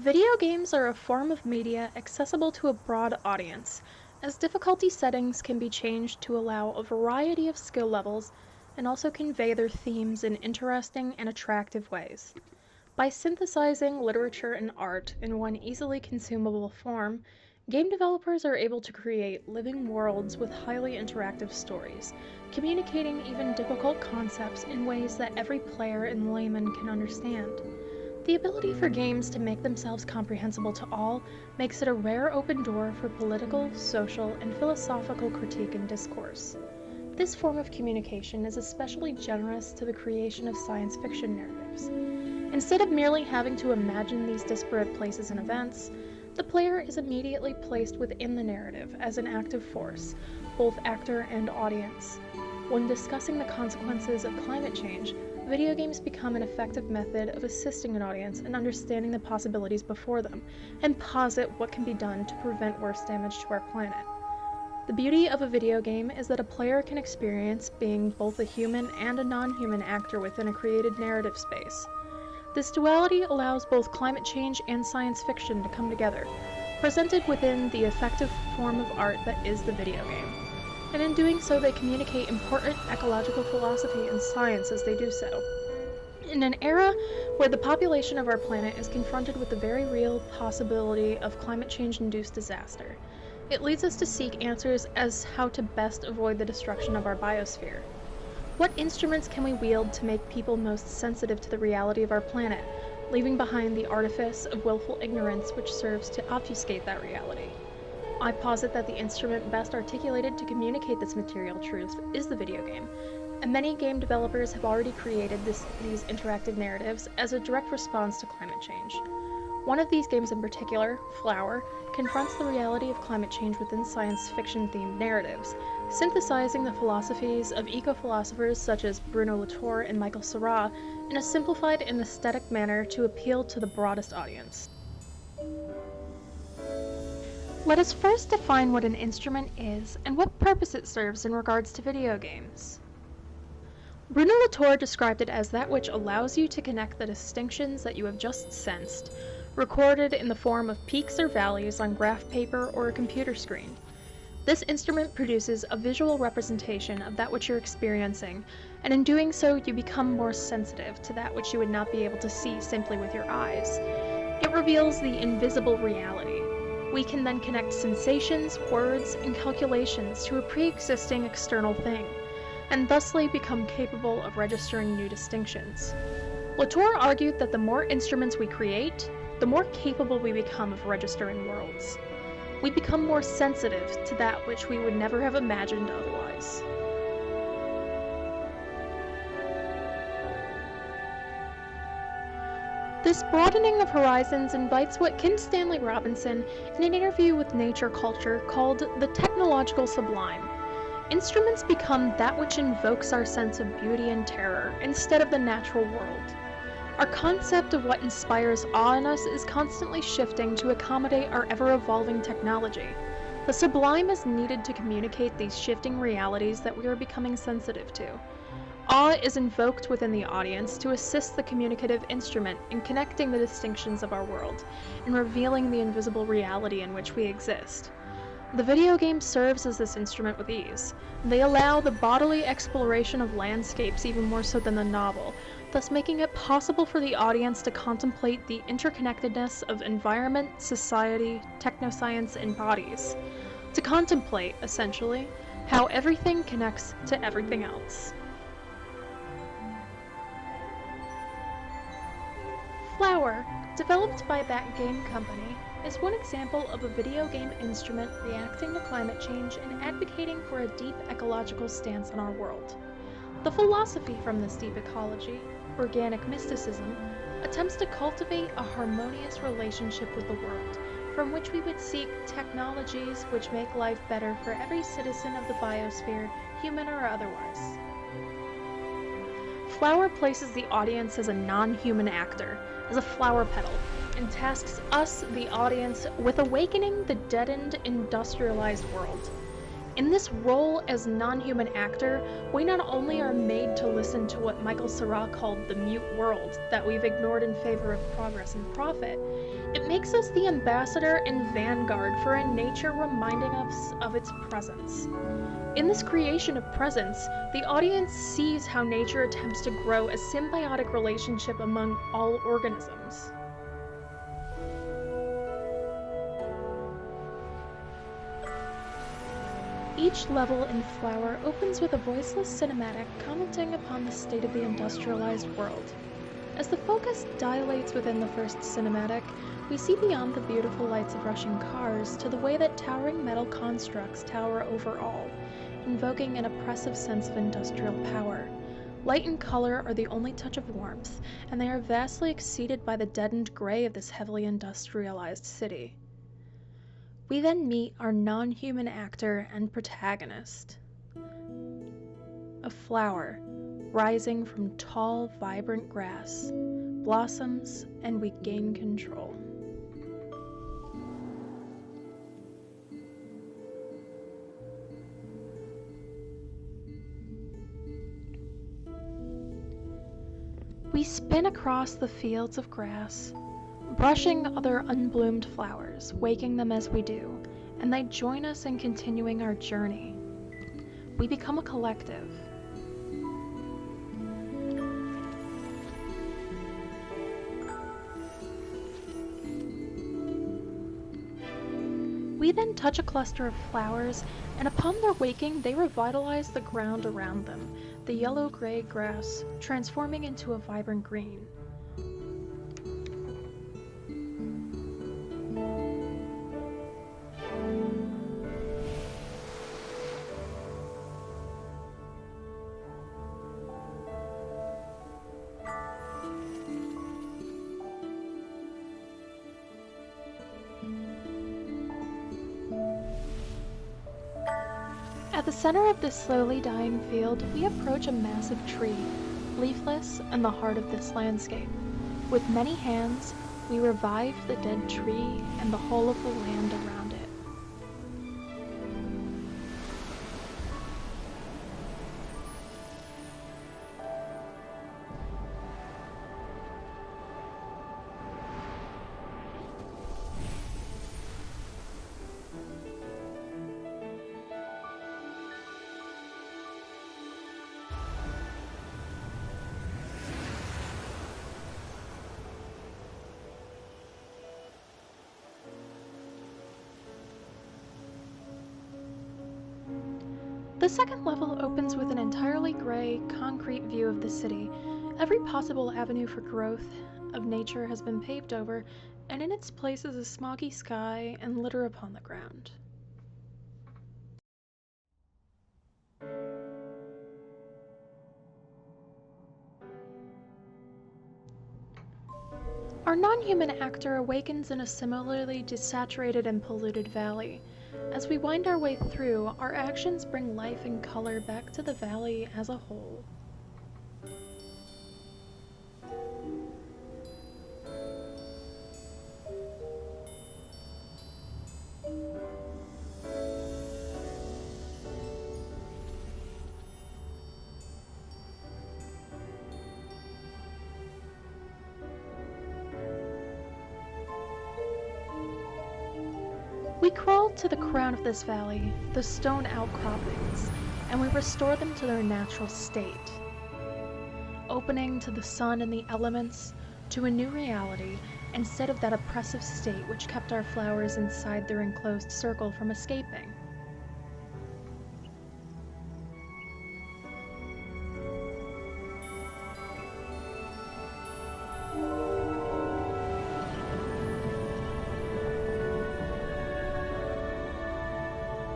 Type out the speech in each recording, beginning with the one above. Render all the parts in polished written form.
Video games are a form of media accessible to a broad audience, as difficulty settings can be changed to allow a variety of skill levels and also convey their themes in interesting and attractive ways. By synthesizing literature and art in one easily consumable form, game developers are able to create living worlds with highly interactive stories, communicating even difficult concepts in ways that every player and layman can understand. The ability for games to make themselves comprehensible to all makes it a rare open door for political, social, and philosophical critique and discourse. This form of communication is especially generous to the creation of science fiction narratives. Instead of merely having to imagine these disparate places and events, the player is immediately placed within the narrative as an active force, both actor and audience. When discussing the consequences of climate change, video games become an effective method of assisting an audience in understanding the possibilities before them, and posit what can be done to prevent worse damage to our planet. The beauty of a video game is that a player can experience being both a human and a non-human actor within a created narrative space. This duality allows both climate change and science fiction to come together, presented within the effective form of art that is the video game. And in doing so, they communicate important ecological philosophy and science as they do so. In an era where the population of our planet is confronted with the very real possibility of climate change-induced disaster, it leads us to seek answers as how to best avoid the destruction of our biosphere. What instruments can we wield to make people most sensitive to the reality of our planet, leaving behind the artifice of willful ignorance which serves to obfuscate that reality? I posit that the instrument best articulated to communicate this material truth is the video game, and many game developers have already created these interactive narratives as a direct response to climate change. One of these games in particular, Flower, confronts the reality of climate change within science fiction-themed narratives, synthesizing the philosophies of eco-philosophers such as Bruno Latour and Michel in a simplified and aesthetic manner to appeal to the broadest audience. Let us first define what an instrument is and what purpose it serves in regards to video games. Bruno Latour described it as that which allows you to connect the distinctions that you have just sensed, recorded in the form of peaks or valleys on graph paper or a computer screen. This instrument produces a visual representation of that which you're experiencing, and in doing so you become more sensitive to that which you would not be able to see simply with your eyes. It reveals the invisible reality. We can then connect sensations, words, and calculations to a pre-existing external thing, and thusly become capable of registering new distinctions. Latour argued that the more instruments we create, the more capable we become of registering worlds. We become more sensitive to that which we would never have imagined otherwise. This broadening of horizons invites what Kim Stanley Robinson in an interview with Nature Culture called the technological sublime. Instruments become that which invokes our sense of beauty and terror instead of the natural world. Our concept of what inspires awe in us is constantly shifting to accommodate our ever-evolving technology. The sublime is needed to communicate these shifting realities that we are becoming sensitive to. Awe is invoked within the audience to assist the communicative instrument in connecting the distinctions of our world and revealing the invisible reality in which we exist. The video game serves as this instrument with ease. They allow the bodily exploration of landscapes even more so than the novel, thus making it possible for the audience to contemplate the interconnectedness of environment, society, technoscience, and bodies. To contemplate, essentially, how everything connects to everything else. Flower, developed by Thatgamecompany, is one example of a video game instrument reacting to climate change and advocating for a deep ecological stance on our world. The philosophy from this deep ecology, organic mysticism, attempts to cultivate a harmonious relationship with the world, from which we would seek technologies which make life better for every citizen of the biosphere, human or otherwise. Flower places the audience as a non-human actor, as a flower petal, and tasks us, the audience, with awakening the deadened, industrialized world. In this role as non-human actor, we not only are made to listen to what Michael Serra called the mute world that we've ignored in favor of progress and profit, it makes us the ambassador and vanguard for a nature reminding us of its presence. In this creation of presence, the audience sees how nature attempts to grow a symbiotic relationship among all organisms. Each level in Flower opens with a voiceless cinematic commenting upon the state of the industrialized world. As the focus dilates within the first cinematic, we see beyond the beautiful lights of rushing cars to the way that towering metal constructs tower over all, invoking an oppressive sense of industrial power. Light and color are the only touch of warmth, and they are vastly exceeded by the deadened gray of this heavily industrialized city. We then meet our non-human actor and protagonist. A flower, rising from tall, vibrant grass, blossoms, and we gain control. We spin across the fields of grass, brushing other unbloomed flowers, waking them as we do, and they join us in continuing our journey. We become a collective. We then touch a cluster of flowers, and upon their waking, they revitalize the ground around them, the yellow-gray grass transforming into a vibrant green. At the center of this slowly dying field, we approach a massive tree, leafless and the heart of this landscape. With many hands, we revive the dead tree and the whole of the land around it. The second level opens with an entirely gray, concrete view of the city. Every possible avenue for growth of nature has been paved over, and in its place is a smoggy sky and litter upon the ground. Our non-human actor awakens in a similarly desaturated and polluted valley. As we wind our way through, our actions bring life and color back to the valley as a whole. We crawl to the crown of this valley, the stone outcroppings, and we restore them to their natural state, opening to the sun and the elements, to a new reality, instead of that oppressive state which kept our flowers inside their enclosed circle from escaping.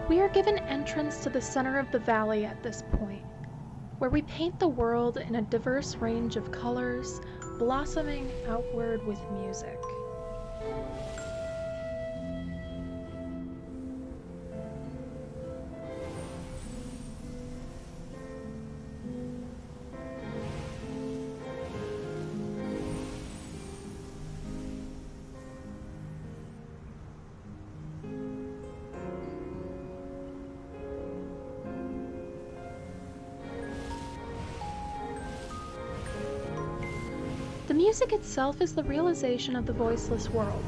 We are given entrance to the center of the valley at this point, where we paint the world in a diverse range of colors, blossoming outward with music. The music itself is the realization of the voiceless world.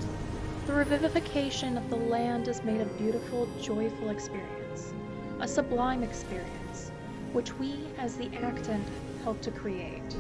The revivification of the land is made a beautiful, joyful experience, a sublime experience, which we, as the actant, help to create.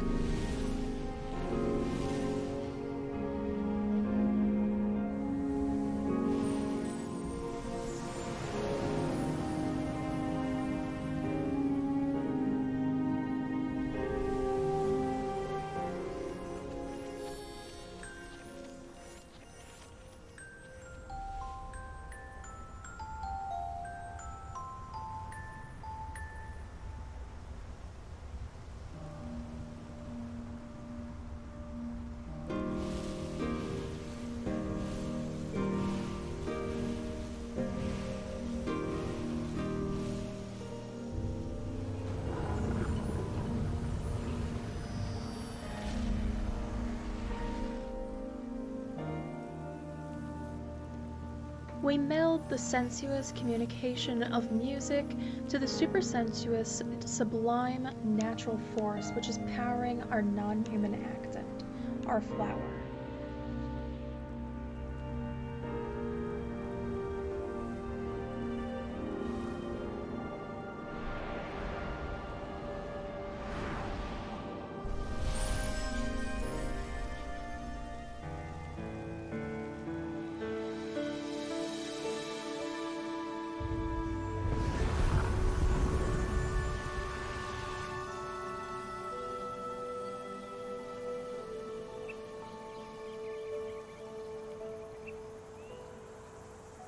We meld the sensuous communication of music to the supersensuous, sublime, natural force which is powering our non-human actant, our flower.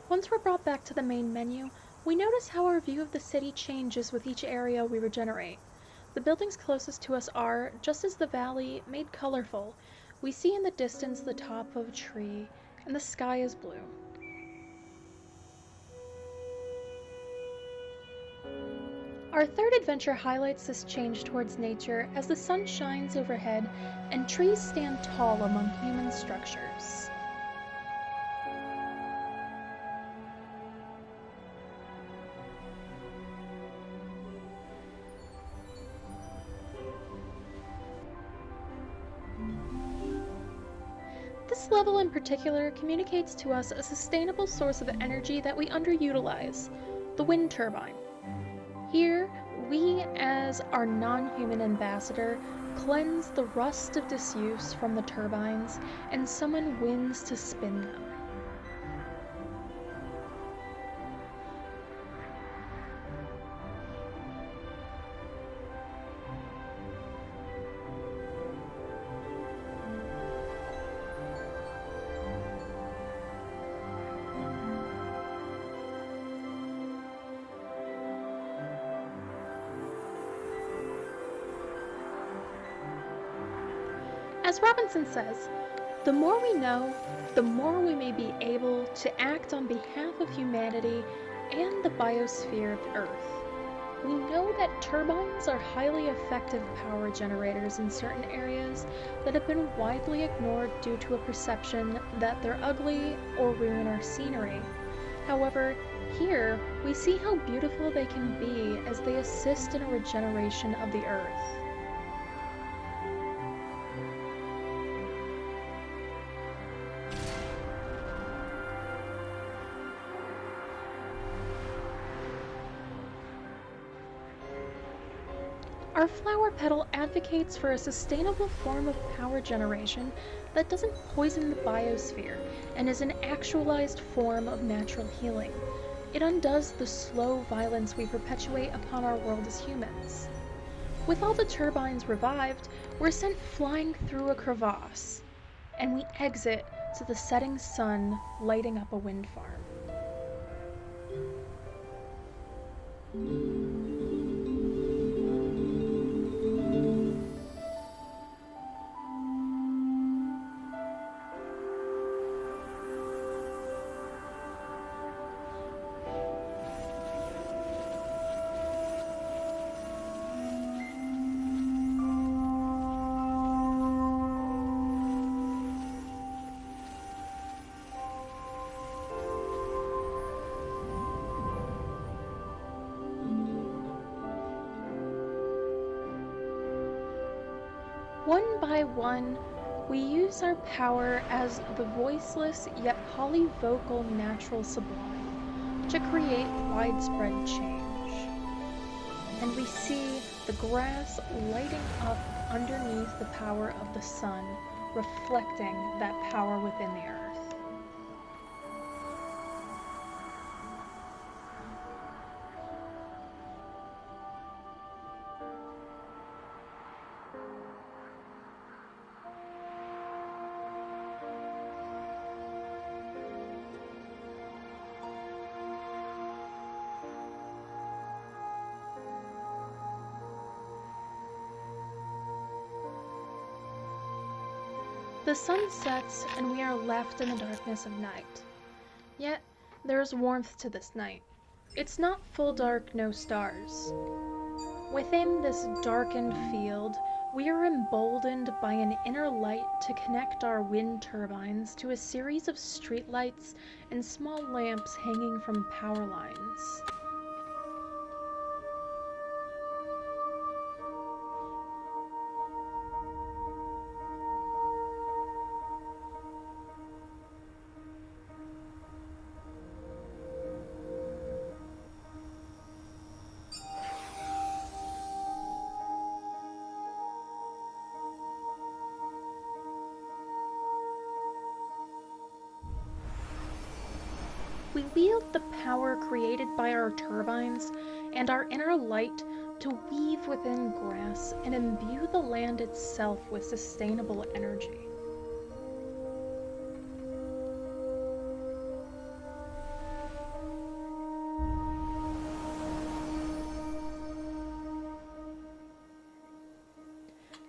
Once we're brought back to the main menu, we notice how our view of the city changes with each area we regenerate. The buildings closest to us are, just as the valley, made colorful. We see in the distance the top of a tree, and the sky is blue. Our third adventure highlights this change towards nature as the sun shines overhead and trees stand tall among human structures. This level in particular communicates to us a sustainable source of energy that we underutilize, the wind turbine. Here, we, as our non-human ambassador, cleanse the rust of disuse from the turbines and summon winds to spin them. As Robinson says, the more we know, the more we may be able to act on behalf of humanity and the biosphere of Earth. We know that turbines are highly effective power generators in certain areas that have been widely ignored due to a perception that they're ugly or ruin our scenery. However, here we see how beautiful they can be as they assist in a regeneration of the Earth. Our flower petal advocates for a sustainable form of power generation that doesn't poison the biosphere and is an actualized form of natural healing. It undoes the slow violence we perpetuate upon our world as humans. With all the turbines revived, we're sent flying through a crevasse, and we exit to the setting sun lighting up a wind farm. One by one, We use our power as the voiceless yet polyvocal natural sublime to create widespread change. And we see the grass lighting up underneath the power of the sun, reflecting that power within the earth. The sun sets, and we are left in the darkness of night. Yet, there is warmth to this night. It's not full dark, no stars. Within this darkened field, we are emboldened by an inner light to connect our wind turbines to a series of streetlights and small lamps hanging from power lines. We wield the power created by our turbines and our inner light to weave within grass and imbue the land itself with sustainable energy.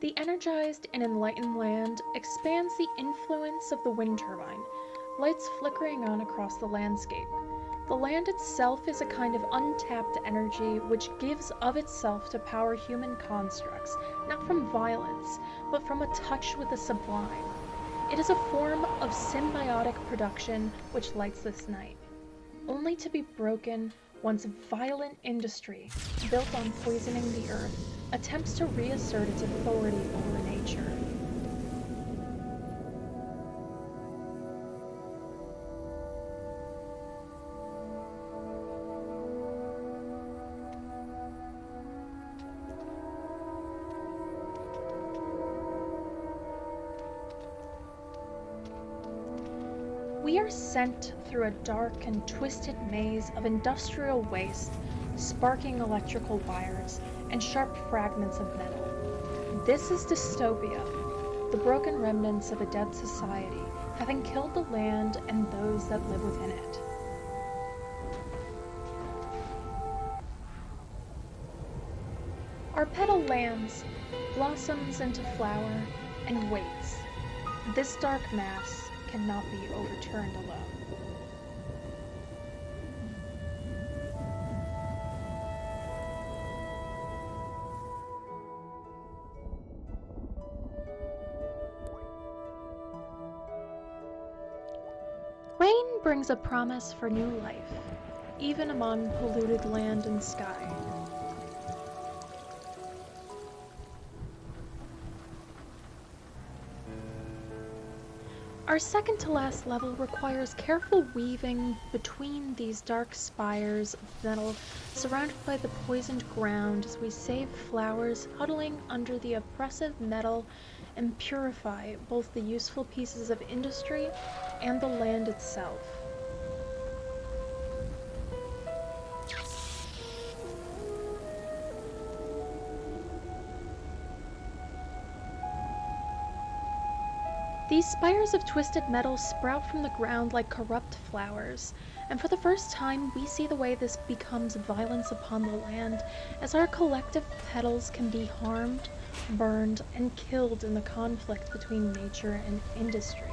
The energized and enlightened land expands the influence of the wind turbine, lights flickering on across the landscape. The land itself is a kind of untapped energy which gives of itself to power human constructs, not from violence, but from a touch with the sublime. It is a form of symbiotic production which lights this night, only to be broken once violent industry, built on poisoning the earth, attempts to reassert its authority over nature. We are sent through a dark and twisted maze of industrial waste, sparking electrical wires, and sharp fragments of metal. This is dystopia, the broken remnants of a dead society, having killed the land and those that live within it. Our petal lands, blossoms into flower, and waits. This dark mass cannot be overturned alone. Rain brings a promise for new life, even among polluted land and sky. Our second to last level requires careful weaving between these dark spires of metal surrounded by the poisoned ground as we save flowers huddling under the oppressive metal and purify both the useful pieces of industry and the land itself. These spires of twisted metal sprout from the ground like corrupt flowers, and for the first time we see the way this becomes violence upon the land, as our collective petals can be harmed, burned, and killed in the conflict between nature and industry.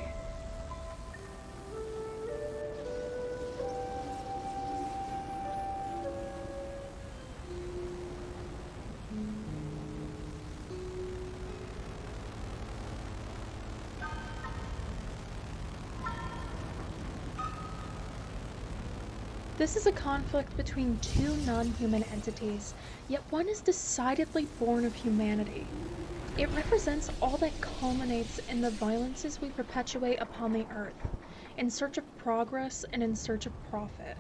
This is a conflict between two non-human entities, yet one is decidedly born of humanity. It represents all that culminates in the violences we perpetuate upon the earth, in search of progress and in search of profit.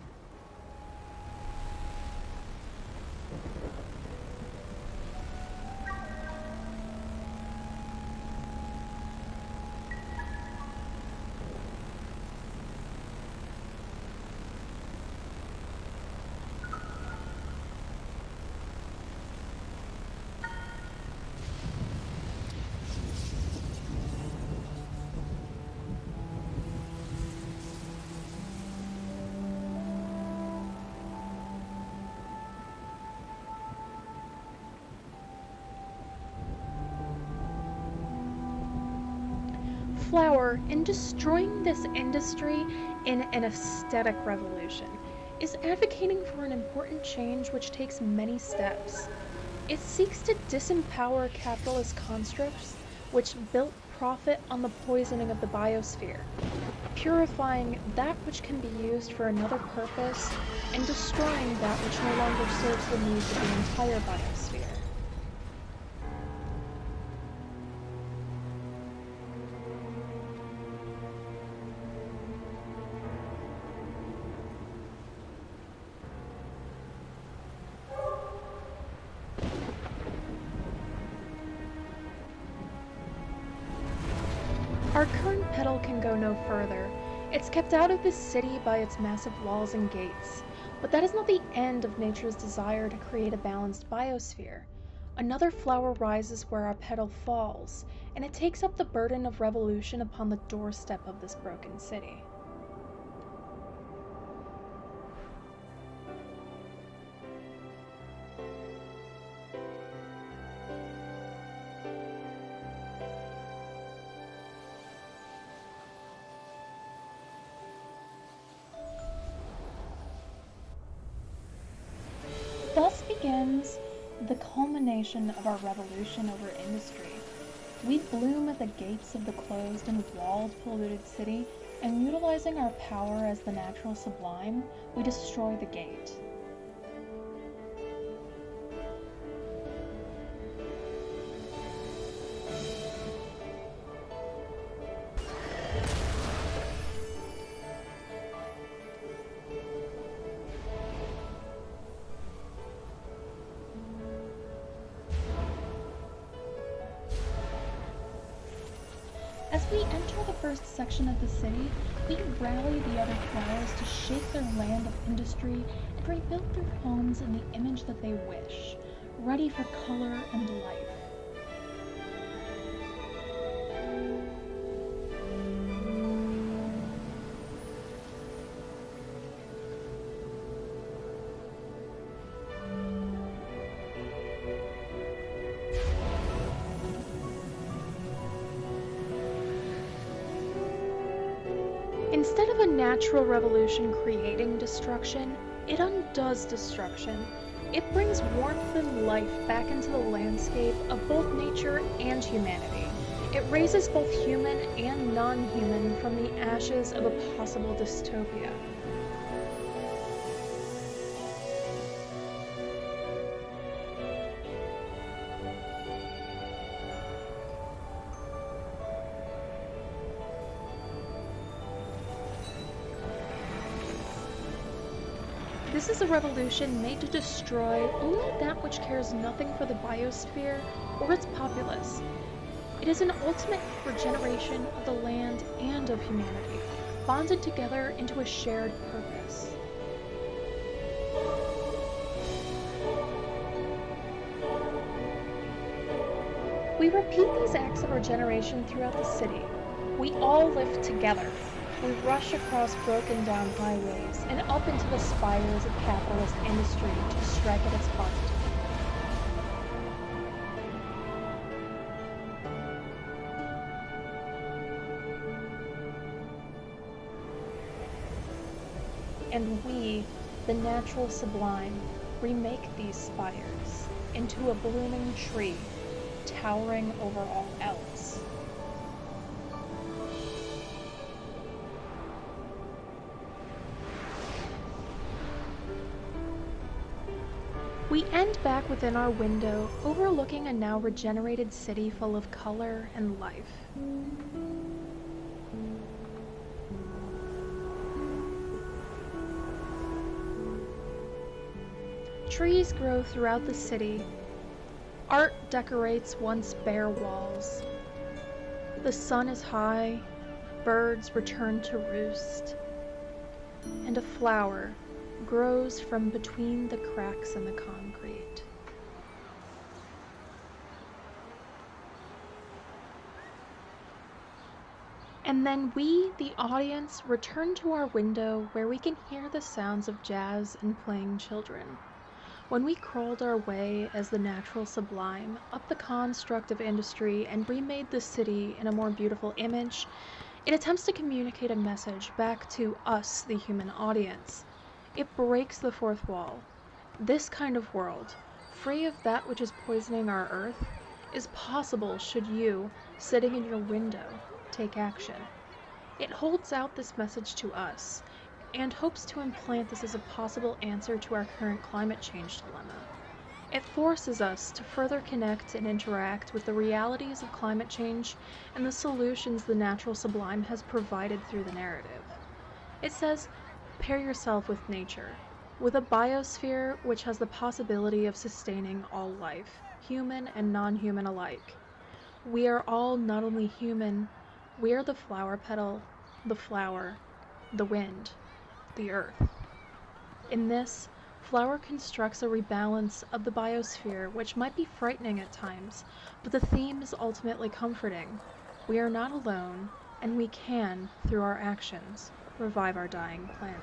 Flower, in destroying this industry in an aesthetic revolution, is advocating for an important change which takes many steps. It seeks to disempower capitalist constructs which built profit on the poisoning of the biosphere, purifying that which can be used for another purpose and destroying that which no longer serves the needs of the entire biosphere. Our current petal can go no further. It's kept out of this city by its massive walls and gates. But that is not the end of nature's desire to create a balanced biosphere. Another flower rises where our petal falls, and it takes up the burden of revolution upon the doorstep of this broken city. Thus begins the culmination of our revolution over industry. We bloom at the gates of the closed and walled, polluted city, and utilizing our power as the natural sublime, we destroy the gate. As we enter the first section of the city, we rally the other flowers to shake their land of industry and rebuild their homes in the image that they wish, ready for color and life. Instead of a natural revolution creating destruction, it undoes destruction. It brings warmth and life back into the landscape of both nature and humanity. It raises both human and non-human from the ashes of a possible dystopia. This is a revolution made to destroy only that which cares nothing for the biosphere or its populace. It is an ultimate regeneration of the land and of humanity, bonded together into a shared purpose. We repeat these acts of regeneration throughout the city. We all live together. We rush across broken down highways and up into the spires of capitalist industry to strike at its heart. And we, the natural sublime, remake these spires into a blooming tree, towering over all else. We end back within our window, overlooking a now regenerated city full of color and life. Trees grow throughout the city. Art decorates once bare walls. The sun is high, birds return to roost, and a flower grows from between the cracks in the concrete. And then we, the audience, return to our window where we can hear the sounds of jazz and playing children. When we crawled our way as the natural sublime up the construct of industry and remade the city in a more beautiful image, it attempts to communicate a message back to us, the human audience. It breaks the fourth wall. This kind of world, free of that which is poisoning our earth, is possible should you, sitting in your window, take action. It holds out this message to us, and hopes to implant this as a possible answer to our current climate change dilemma. It forces us to further connect and interact with the realities of climate change and the solutions the natural sublime has provided through the narrative. It says, pair yourself with nature, with a biosphere which has the possibility of sustaining all life, human and non-human alike. We are all not only human, we are the flower petal, the flower, the wind, the earth. In this, Flower constructs a rebalance of the biosphere which might be frightening at times, but the theme is ultimately comforting. We are not alone, and we can, through our actions, revive our dying planet.